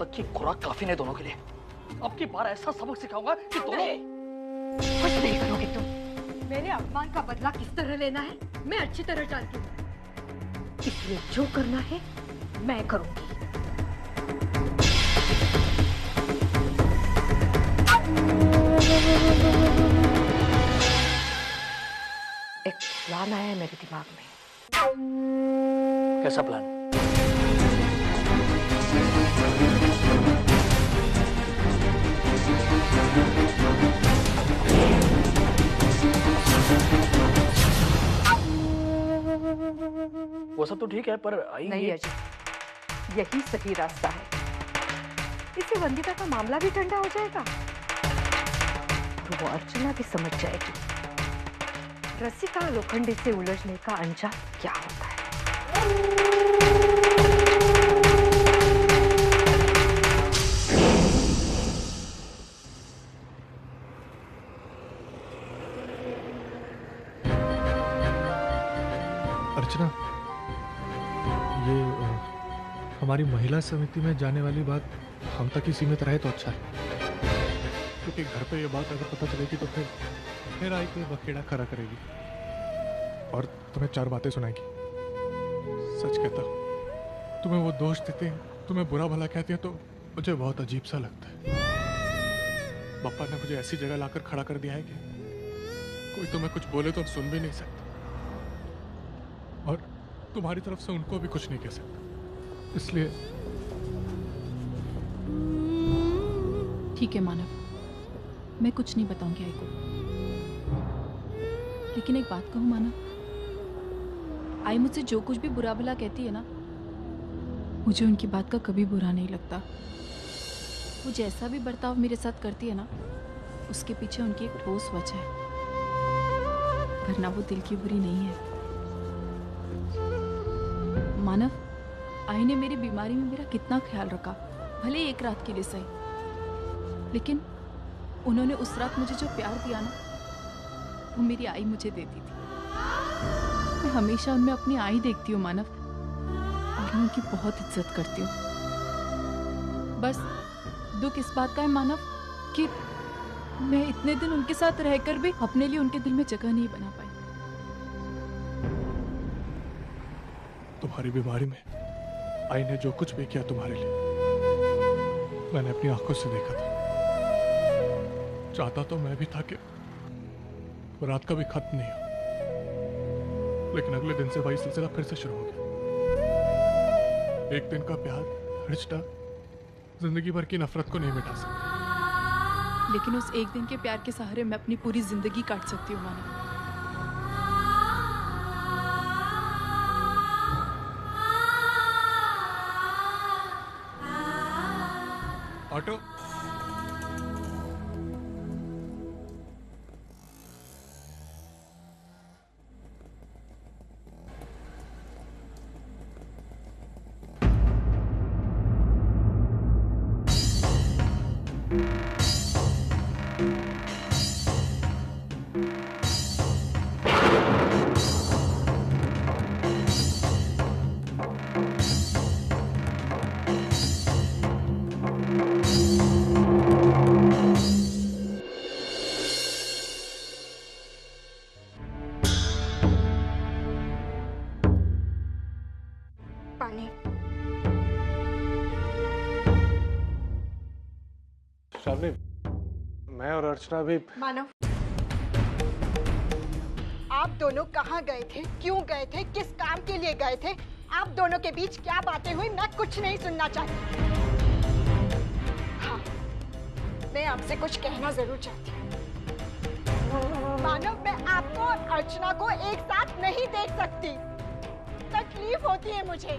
तक की खुराक काफी नहीं दोनों के लिए। अब की बार ऐसा सबक सिखाऊंगा कि दोनों कुछ नहीं करोगे तुम। मेरे अपमान का बदला किस तरह लेना है मैं अच्छी तरह जानती हूँ, इसलिए जो करना है मैं करूंगी। एक प्लान आया है मेरे दिमाग में। कैसा प्लान? वो सब तो ठीक है पर आई नहीं अजय, यही सही रास्ता है। इससे वंदिता का मामला भी ठंडा हो जाएगा तो वो अर्चना भी समझ जाएगी रसिका लोखंडे से उलझने का अंजाम क्या होता है। अर्चना, ये हमारी महिला समिति में जाने वाली बात हम तक ही सीमित रहे तो अच्छा है, क्योंकि घर पे ये बात अगर पता चलेगी तो फिर आई कोई बखेड़ा खड़ा करेगी और तुम्हें 4 बातें सुनाएगी। सच कहता हूँ, तुम्हें वो दोष देते हैं, तुम्हें बुरा भला कहते हैं तो मुझे बहुत अजीब सा लगता है। पापा ने मुझे ऐसी जगह लाकर खड़ा कर दिया है कि कोई तुम्हें कुछ बोले तो सुन भी नहीं सकता, और तुम्हारी तरफ से उनको भी कुछ नहीं कह सकता। इसलिए ठीक है मानव, मैं कुछ नहीं बताऊंगी आई को, लेकिन एक बात कहूं मानव, आई मुझसे जो कुछ भी बुरा भला कहती है ना, मुझे उनकी बात का कभी बुरा नहीं लगता। वो जैसा भी बर्ताव मेरे साथ करती है ना, उसके पीछे उनकी एक ठोस वजह है, वरना वो दिल की बुरी नहीं है। मानव, आई ने मेरी बीमारी में मेरा कितना ख्याल रखा, भले एक रात के लिए सही, लेकिन उन्होंने उस रात मुझे जो प्यार दिया ना, वो मेरी आई मुझे देती थी। मैं हमेशा उनमें अपनी आई देखती हूँ मानव, और मैं उनकी बहुत इज्जत करती हूँ। बस दुख इस बात का है मानव कि मैं इतने दिन उनके साथ रहकर भी अपने लिए उनके दिल में जगह नहीं बना पाई। तुम्हारी बीमारी में आई ने जो कुछ भी किया तुम्हारे लिए, मैंने अपनी आंखों से देखा था। चाहता तो मैं भी था कि रात का भी खत्म नहीं हो, लेकिन अगले दिन से वही सिलसिला फिर से शुरू हो गया। एक दिन का प्यार, रिश्ता जिंदगी भर की नफरत को नहीं मिटा सकता, लेकिन उस एक दिन के प्यार के सहारे मैं अपनी पूरी जिंदगी काट सकती हूँ मानव। ऑटो, पानी। शालिनी, मैं और अर्चना भी। मानव, आप दोनों कहाँ गए थे, क्यों गए थे, किस काम के लिए गए थे? आप दोनों के बीच क्या बातें हुई, मैं कुछ नहीं सुनना चाहती। हाँ, मैं आपसे कुछ कहना जरूर चाहती हूँ। मानव, मैं आपको और अर्चना को एक साथ नहीं देख सकती, तकलीफ होती है मुझे।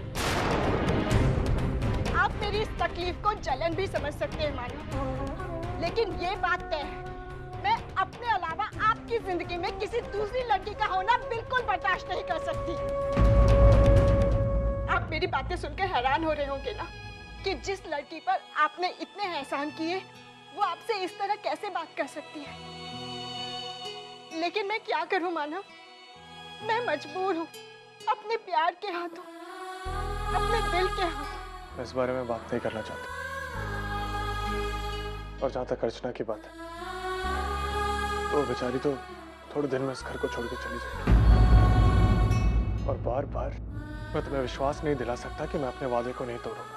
आप मेरी इस तकलीफ को जलन भी समझ सकते हैं मानव, लेकिन ये बात तय है, मैं अपने अलावा आपकी जिंदगी में किसी दूसरी लड़की का होना बिल्कुल बर्दाश्त नहीं कर सकती। आप मेरी बातें सुनकर हैरान हो रहे होंगे ना कि जिस लड़की पर आपने इतने एहसान किए, वो आपसे इस तरह कैसे बात कर सकती है। लेकिन मैं क्या करूं मानव, मैं मजबूर हूँ अपने प्यार के हाथों, अपने दिल के हाथों। मैं इस बारे में बात नहीं करना चाहता। और जहां तक अर्चना की बात है, तो बेचारी तो थोड़े दिन में इस घर को छोड़ के चली जाएगी। और बार बार मैं तुम्हें विश्वास नहीं दिला सकता कि मैं अपने वादे को नहीं तोड़ूंगा।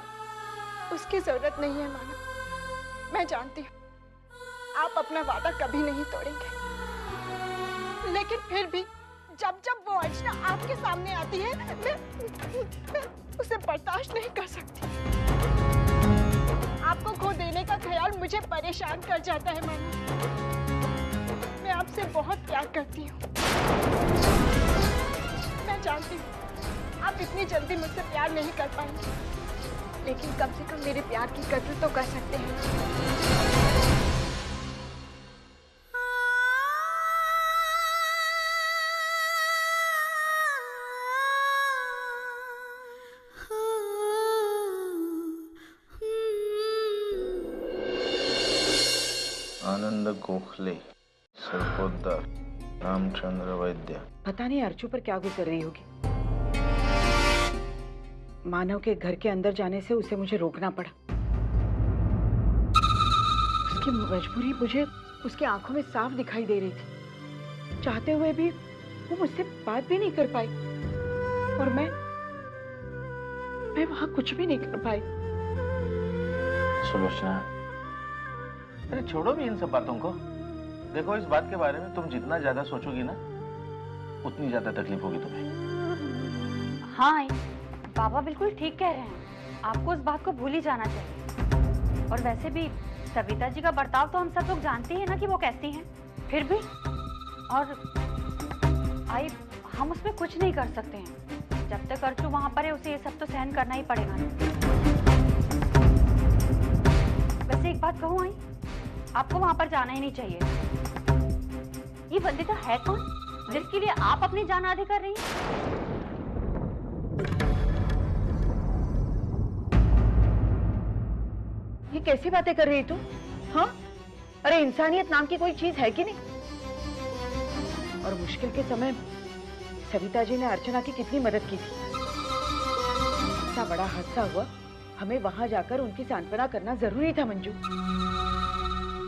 उसकी जरूरत नहीं है मानव, मैं जानती हूँ आप अपना वादा कभी नहीं तोड़ेंगे, लेकिन फिर भी जब जब वो अर्चना आपके सामने आती है मैं उसे बर्दाश्त नहीं कर सकती। आपको खो देने का ख्याल मुझे परेशान कर जाता है मानव। मैं आपसे बहुत प्यार करती हूँ। मैं जानती हूँ आप इतनी जल्दी मुझसे प्यार नहीं कर पाएंगे, लेकिन कम से कम मेरे प्यार की कदर तो कर सकते हैं। आनंद गोखले, सरपोतदार, रामचंद्र वैद्य। पता नहीं अर्चू पर क्या गुजर रही होगी। मानव के घर के अंदर जाने से उसे मुझे रोकना पड़ा। उसकी मजबूरी मुझे उसकी आंखों में साफ दिखाई दे रही थी। चाहते हुए भी वो मुझसे बात भी नहीं कर पाई और मैं वहां कुछ भी नहीं कर पाई। सुलोचना, अरे छोड़ो भी इन सब बातों को। देखो, इस बात के बारे में तुम जितना ज्यादा सोचोगी ना, उतनी ज्यादा तकलीफ होगी तुम्हें। हाँ, बाबा बिल्कुल ठीक कह रहे हैं। आपको उस बात को भूल ही जाना चाहिए। और वैसे भी सविता जी का बर्ताव तो हम सब लोग जानते हैं ना कि वो कैसी हैं। फिर भी और आई, हम उसमें कुछ नहीं कर सकते हैं। जब तक अर्चू वहां पर है, उसे ये सब तो सहन करना ही पड़ेगा ना। वैसे एक बात कहूँ आई, आपको वहां पर जाना ही नहीं चाहिए। ये वंदिता है कौन जिसके लिए आप अपनी जान आधी कर रही हैं? ये कैसी बातें कर रही तू? हाँ, अरे इंसानियत नाम की कोई चीज है कि नहीं? और मुश्किल के समय सविता जी ने अर्चना की कितनी मदद की थी। इतना बड़ा हादसा हुआ, हमें वहां जाकर उनकी सांत्वना करना जरूरी था मंजू।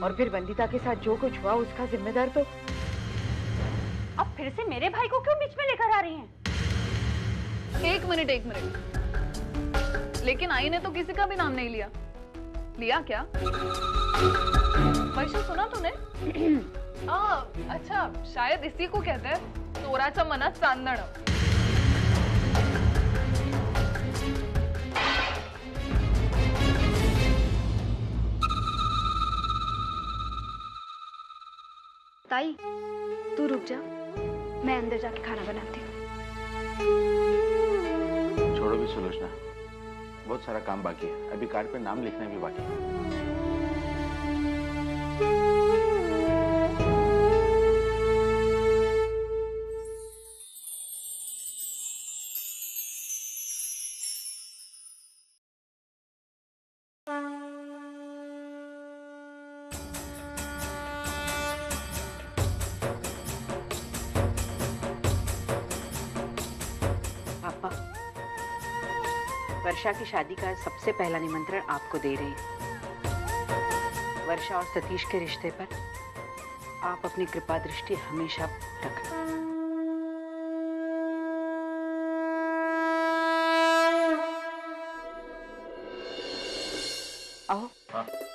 और फिर वंदिता के साथ जो कुछ हुआ उसका जिम्मेदार तो। अब फिर से मेरे भाई को क्यों बीच में लेकर आ रही हैं? एक मिनट, लेकिन आई ने तो किसी का भी नाम नहीं लिया। लिया क्या? वैसे सुना तूने? अच्छा, शायद इसी को कहते हैं चोराच्या मनात चांदणं। ताई, तू रुक जा, मैं अंदर जाके खाना बनाती हूँ। छोड़ो भी सुलोचना, बहुत सारा काम बाकी है। अभी कार्ड पे नाम लिखना भी बाकी है। पापा, वर्षा की शादी का सबसे पहला निमंत्रण आपको दे रही हूँ। वर्षा और सतीश के रिश्ते पर आप अपनी कृपा दृष्टि हमेशा रखना। आओ,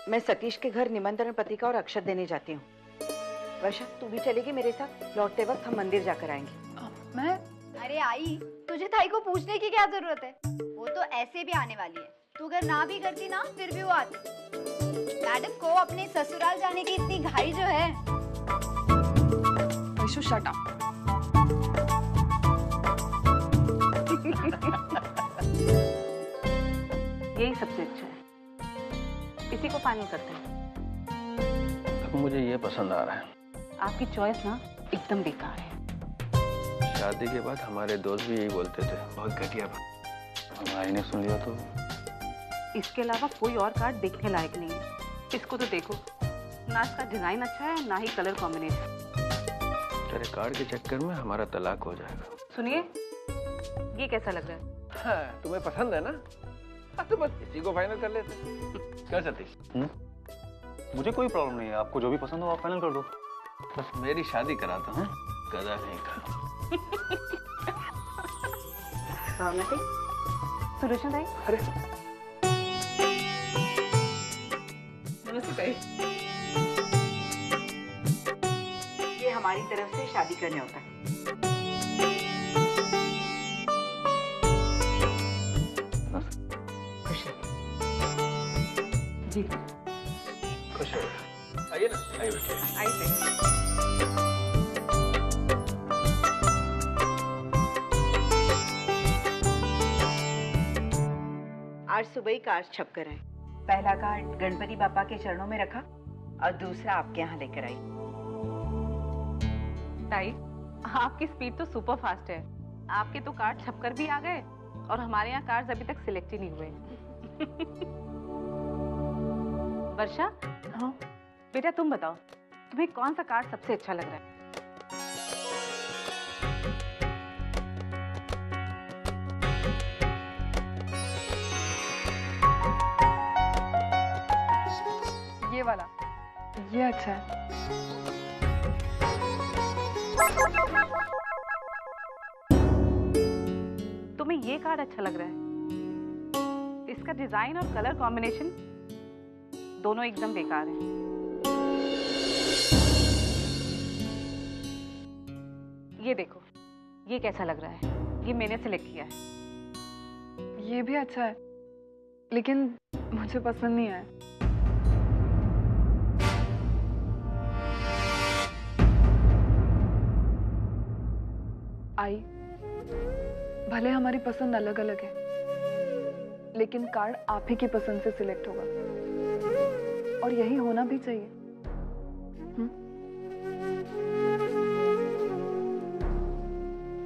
मैं सतीश के घर निमंत्रण पत्रिका और अक्षत देने जाती हूँ। वर्षा, तू भी चलेगी मेरे साथ? लौटते वक्त हम मंदिर जाकर आएंगे। मैं? अरे आई, तुझे ताई को पूछने की क्या जरूरत है? वो तो ऐसे भी आने वाली है। तू अगर ना भी करती ना, फिर भी वो आती। मैडम को अपने ससुराल जाने की इतनी घाई जो है। Vaishu, shut up. यही सबसे अच्छा है, इसी को फाइनल करते हैं। अब मुझे ये पसंद आ रहा है। आपकी चॉइस ना एकदम बेकार है। शादी के बाद हमारे दोस्त भी यही बोलते थे, बहुत घटिया बात। हमारी ने सुन लिया तो। इसके अलावा कोई और कार्ड देखने लायक नहीं है। इसको तो देखो, ना इसका डिजाइन अच्छा है, ना ही कलर कॉम्बिनेशन। तेरे कार्ड के चक्कर में हमारा तलाक हो जाएगा। सुनिए, ये कैसा लग रहा है? हाँ, तुम्हें पसंद है ना? तो बस इसी को फाइनल कर लेते। क्या सतीश? मुझे कोई प्रॉब्लम नहीं है, आपको जो भी पसंद हो आप फाइनल कर दो। बस मेरी शादी कराता हूँ, कदा नहीं करा। सुलोचना भाई, अरे नमस्ते। ये हमारी तरफ से शादी करने होता है। खुश रहिए। जी खुश हो, आइए ना, आइए बैठिए। आइए। आज सुबह ही कार्ड छप कर आए। पहला कार्ड गणपति बापा के चरणों में रखा और दूसरा आपके यहाँ लेकर आई। ताई, आपकी स्पीड तो सुपर फास्ट है। आपके तो कार्ड छपकर भी आ गए और हमारे यहाँ कार्ड्स अभी तक सिलेक्ट ही नहीं हुए। वर्षा, हाँ बेटा तुम बताओ, तुम्हें कौन सा कार्ड सबसे अच्छा लग रहा है? ये वाला, ये अच्छा है। तुम्हें ये कार्ड अच्छा लग रहा है? इसका डिजाइन और कलर कॉम्बिनेशन दोनों एकदम बेकार है। ये देखो, ये कैसा लग रहा है? ये मैंने सिलेक्ट किया है। ये भी अच्छा है, लेकिन मुझे पसंद नहीं आया। आई, भले हमारी पसंद अलग अलग है, लेकिन कार्ड आप ही की पसंद से सिलेक्ट होगा और यही होना भी चाहिए।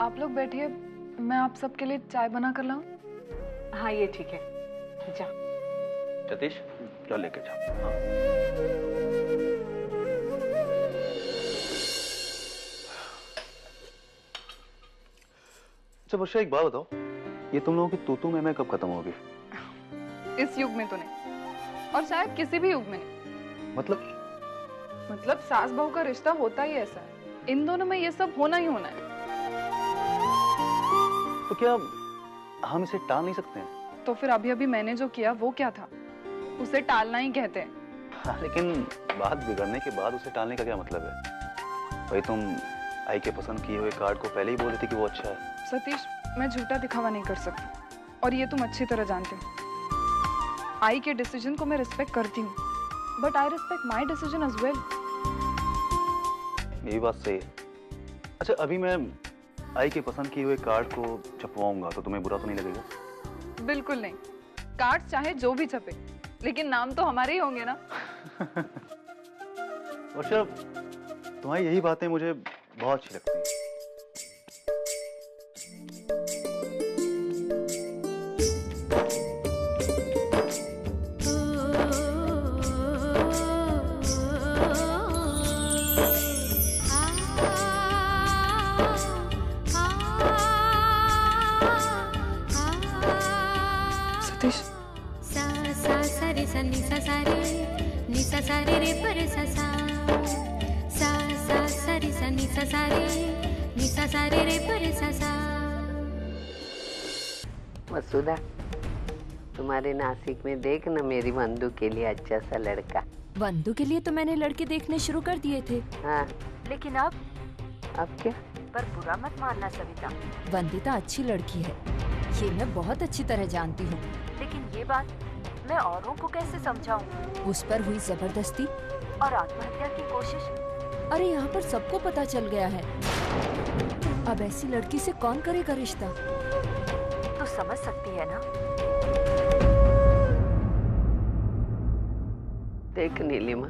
आप लोग बैठिए, मैं आप सबके लिए चाय बना कर लाऊं? हाँ ये ठीक है, जा। सतीश लो लेके जाओ। हाँ। अच्छा वर्षा, एक बात बताओ, ये तुम लोगों की तू मैं कब खत्म होगी? इस युग में तो नहीं, और शायद किसी भी युग में नहीं। मतलब सास बहू का रिश्ता होता ही ऐसा है, इन दोनों में ये सब होना ही होना है। तो क्या हम इसे टाल नहीं सकते हैं? तो फिर अभी अभी मैंने जो किया वो क्या था? उसे टालना ही कहते हैं। हाँ, लेकिन बात बिगड़ने के बाद उसे टालने का क्या मतलब है? भाई तुम आई के पसंद किए हुए कार्ड को पहले ही बोल रही थी कि वो अच्छा है। सतीश, मैं झूठा दिखावा नहीं कर सकती, और ये तुम अच्छी तरह जानते हो। आई के डिसीजन को मैं रिस्पेक्ट करती हूँ, but I respect my decision as well. ये बात सही है। अच्छा, अभी मैं आई के पसंद किए हुए कार्ड को छपवाऊंगा तो तुम्हें बुरा तो नहीं लगेगा? बिल्कुल नहीं, कार्ड चाहे जो भी छपे, लेकिन नाम तो हमारे ही होंगे ना। वर्षा, तुम्हारी यही बातें मुझे बहुत अच्छी लगती हैं। सतीश, सा सा सा रे सा नि सा सा रे रे पर सा सा सा सा सा रे सा नि सा सा रे पर सा सा। वसुधा, तुम्हारे नासिक में देख ना मेरी वंदू के लिए अच्छा सा लड़का। वंदू के लिए तो मैंने लड़के देखने शुरू कर दिए थे। हाँ, लेकिन अब क्या? पर बुरा मत मानना सविता, वंदिता अच्छी लड़की है, ये मैं बहुत अच्छी तरह जानती हूँ। लेकिन ये बात मैं औरों को कैसे समझाऊं? उस पर हुई जबरदस्ती और आत्महत्या की कोशिश, अरे यहाँ पर सबको पता चल गया है। अब ऐसी लड़की से कौन करेगा रिश्ता? तो समझ सकती है ना। देख नीलिमा,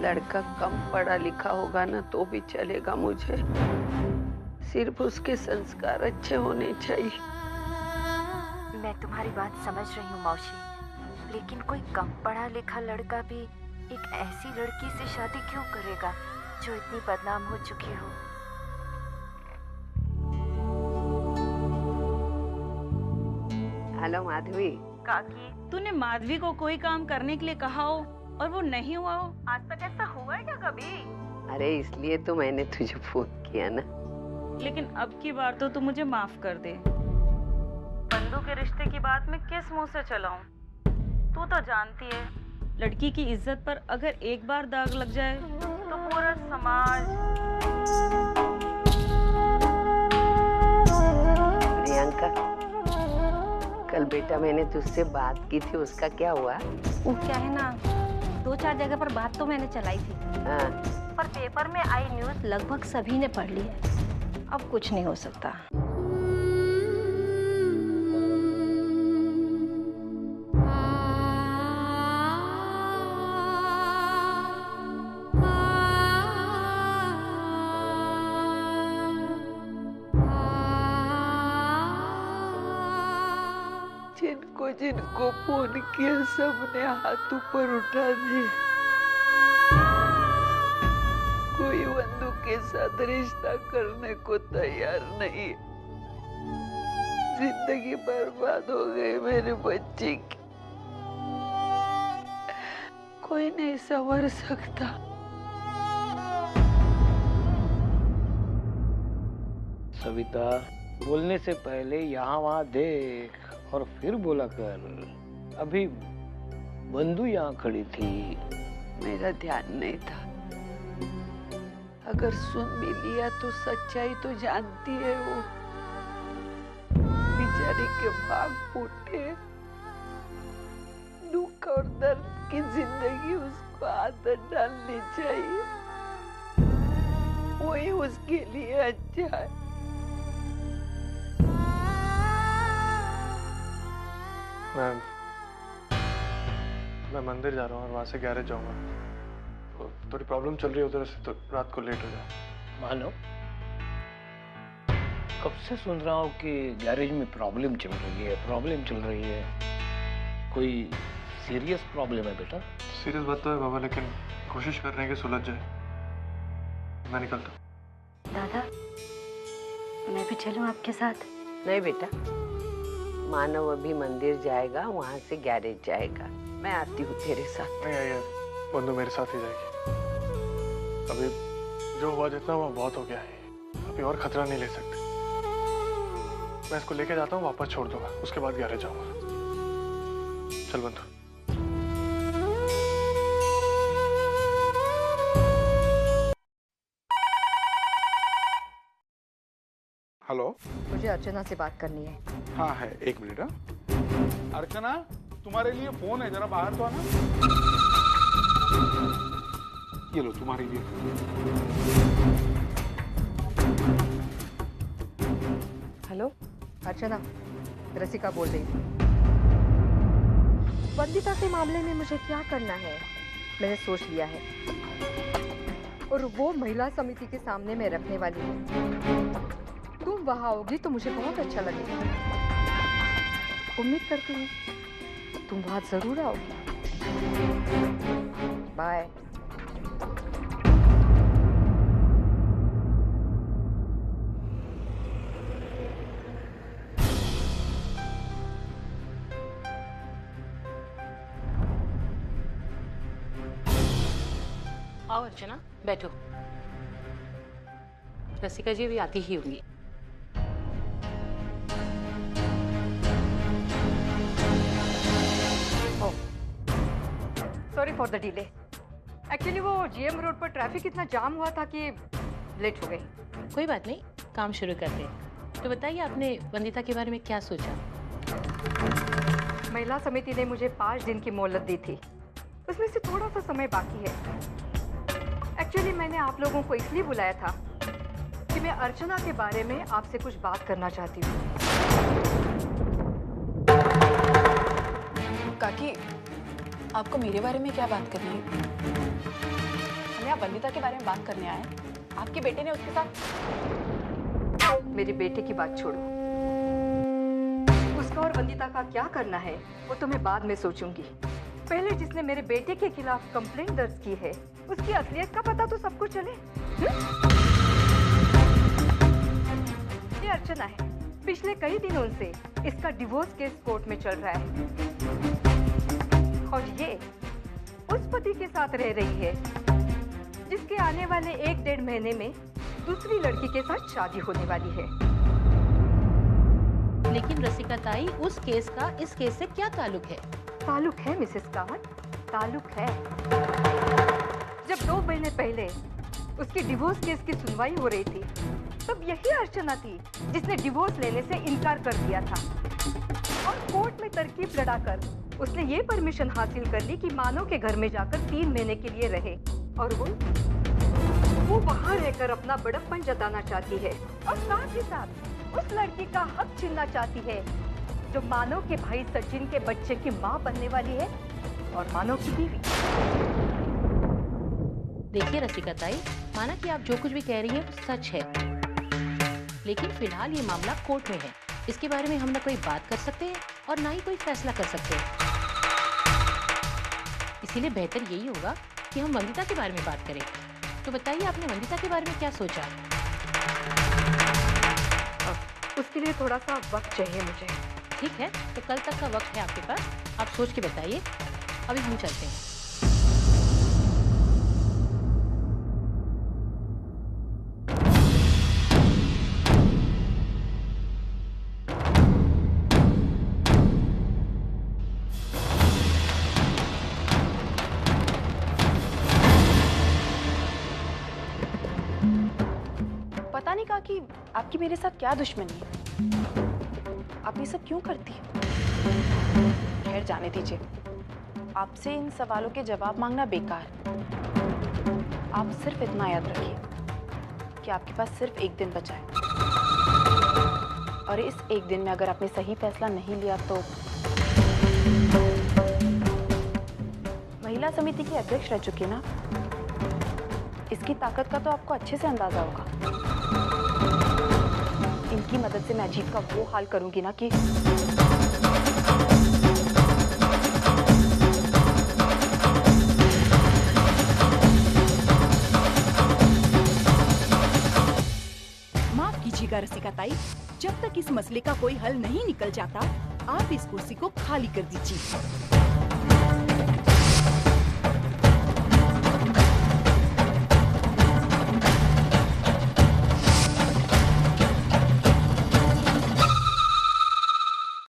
लड़का कम पढ़ा लिखा होगा ना तो भी चलेगा मुझे, सिर्फ उसके संस्कार अच्छे होने चाहिए। मैं तुम्हारी बात समझ रही हूँ मौसी, लेकिन कोई कम पढ़ा लिखा लड़का भी एक ऐसी लड़की से शादी क्यों करेगा जो इतनी बदनाम हो चुकी हो? हेलो माधवी। काकी, तूने माधवी को कोई काम करने के लिए कहा हो और वो नहीं हुआ हो? आज तक ऐसा हुआ है क्या कभी? अरे इसलिए तो मैंने तुझे फोन किया ना। लेकिन अब की बार तो तू मुझे माफ कर दे। बंधु के रिश्ते की बात मैं किस मुंह से चलाऊं? तू तो जानती है, लड़की की इज्जत पर अगर एक बार दाग लग जाए तो पूरा समाज। प्रियंका, कल बेटा मैंने तुझसे बात की थी, उसका क्या हुआ? वो क्या है ना, 2-4 जगह पर बात तो मैंने चलाई थी। हाँ। पर पेपर में आई न्यूज़ लगभग सभी ने पढ़ ली है। अब कुछ नहीं हो सकता। जिनको फोन किया सबने हाथ ऊपर उठा दिए। कोई बंधु के साथ रिश्ता करने को तैयार नहीं। जिंदगी बर्बाद हो गई मेरे बच्चे की। कोई नहीं संवर सकता। सविता, बोलने से पहले यहाँ वहाँ देख और फिर बोला कर। अभी बंधु यहाँ खड़ी थी। मेरा ध्यान नहीं था। अगर सुन भी लिया तो सच्चाई तो जानती है वो। बेचारी के भाग फूटे, दुख और दर्द की जिंदगी उसको आदत डालनी चाहिए। वही उसके लिए अच्छा है। मैं मंदिर जा रहा हूँ और वहाँ से गैरेज जाऊँगा। तो थोड़ी प्रॉब्लम चल रही है उधर से, तो रात को लेट हो जाए। मानो, कब से सुन रहा हूँ कि गैरेज में प्रॉब्लम चल रही है। कोई सीरियस प्रॉब्लम है बेटा? सीरियस बात तो है बाबा, लेकिन कोशिश कर रहे हैं कि सुलझ जाए। मैं निकलता हूँ। दादा, मैं भी चलूँ आपके साथ? नहीं बेटा, मानव अभी मंदिर जाएगा, वहाँ से गैरेज जाएगा। मैं आती हूँ तेरे साथ। नहीं आइए, बंधु मेरे साथ ही जाएगी। अभी जो हुआ जितना हुआ बहुत हो गया है। अभी और खतरा नहीं ले सकते। मैं इसको लेके जाता हूँ, वापस छोड़ दूंगा, उसके बाद गैरेज जाऊंगा। चल बंधु। हेलो, मुझे अर्चना से बात करनी है। हाँ है, 1 मिनट। अर्चना, तुम्हारे लिए फोन है, जरा बाहर तो आना। ये लो तुम्हारे लिए। हेलो अर्चना, रसिका बोल रही हूँ। वंदिता के मामले में मुझे क्या करना है मैंने सोच लिया है, और वो महिला समिति के सामने मैं रखने वाली हूँ। तुम वहां आओगी तो मुझे बहुत अच्छा लगेगा। उम्मीद करती हूँ तुम वहां जरूर आओगी। बाय। आओ अर्चना, बैठो। रसिका जी भी आती ही होंगी। Sorry for the delay. Actually वो जीएम रोड पर ट्रैफिक इतना जाम हुआ था कि लेट हो गई। कोई बात नहीं, काम शुरू करते हैं। तो बताइए, आपने वंदिता के बारे में क्या सोचा? महिला समिति ने मुझे 5 दिन की मोहलत दी थी, उसमें से थोड़ा सा समय बाकी है। एक्चुअली मैंने आप लोगों को इसलिए बुलाया था कि मैं अर्चना के बारे में आपसे कुछ बात करना चाहती हूँ। काकी, आपको मेरे बारे में क्या बात करनी है? हम यहाँ वंदिता के बारे में बात करने आए हैं। आपके बेटे ने उसके साथ। मेरे बेटे की बात छोड़ो, उसका और वंदिता का क्या करना है वो तो मैं बाद में सोचूंगी। पहले जिसने मेरे बेटे के खिलाफ कंप्लेंट दर्ज की है उसकी असलियत का पता तो सबको चले। ये अर्चना है, पिछले कई दिनों से इसका डिवोर्स केस कोर्ट में चल रहा है, और उस पति के साथ रह रही है जिसके आने वाले 1-1.5 महीने में दूसरी लड़की के साथ शादी होने वाली है। लेकिन रसिका ताई, उस केस का इस केस से क्या ताल्लुक है? ताल्लुक है मिसेस कावत, ताल्लुक है। जब 2 महीने पहले उसकी डिवोर्स केस की सुनवाई हो रही थी, तब यही अर्चना थी जिसने डिवोर्स लेने से इनकार कर दिया था और कोर्ट में तरकीब लड़ाकर उसने ये परमिशन हासिल कर ली कि मानो के घर में जाकर 3 महीने के लिए रहे और वो वहाँ रहकर अपना बड़प्पन जताना चाहती है और साथ ही साथ उस लड़की का हक छीनना चाहती है जो मानव के भाई सचिन के बच्चे की माँ बनने वाली है और मानव की बीवी। देखिए रसिका ताई, माना कि आप जो कुछ भी कह रही हैं सच है, लेकिन फिलहाल ये मामला कोर्ट में है। इसके बारे में हम ना कोई बात कर सकते हैं और ना ही कोई फैसला कर सकते हैं। इसीलिए बेहतर यही होगा कि हम वंदिता के बारे में बात करें। तो बताइए, आपने वंदिता के बारे में क्या सोचा? उसके लिए थोड़ा सा वक्त चाहिए मुझे। ठीक है, तो कल तक का वक्त है आपके पास, आप सोच के बताइए। अभी हम चलते हैं। पता नहीं कहा कि आपकी मेरे साथ क्या दुश्मनी है, आप ये सब क्यों करती है? खैर जाने दीजिए, आपसे इन सवालों के जवाब मांगना बेकार। आप सिर्फ इतना याद रखिए कि आपके पास सिर्फ 1 दिन बचा है और इस 1 दिन में अगर आपने सही फैसला नहीं लिया तो महिला समिति की अध्यक्ष रह चुकी ना, इसकी ताकत का तो आपको अच्छे से अंदाजा होगा। इनकी मदद से मैं अजीत का वो हाल करूंगी ना कि माफ कीजिएगा रसिका ताई, जब तक इस मसले का कोई हल नहीं निकल जाता, आप इस कुर्सी को खाली कर दीजिए।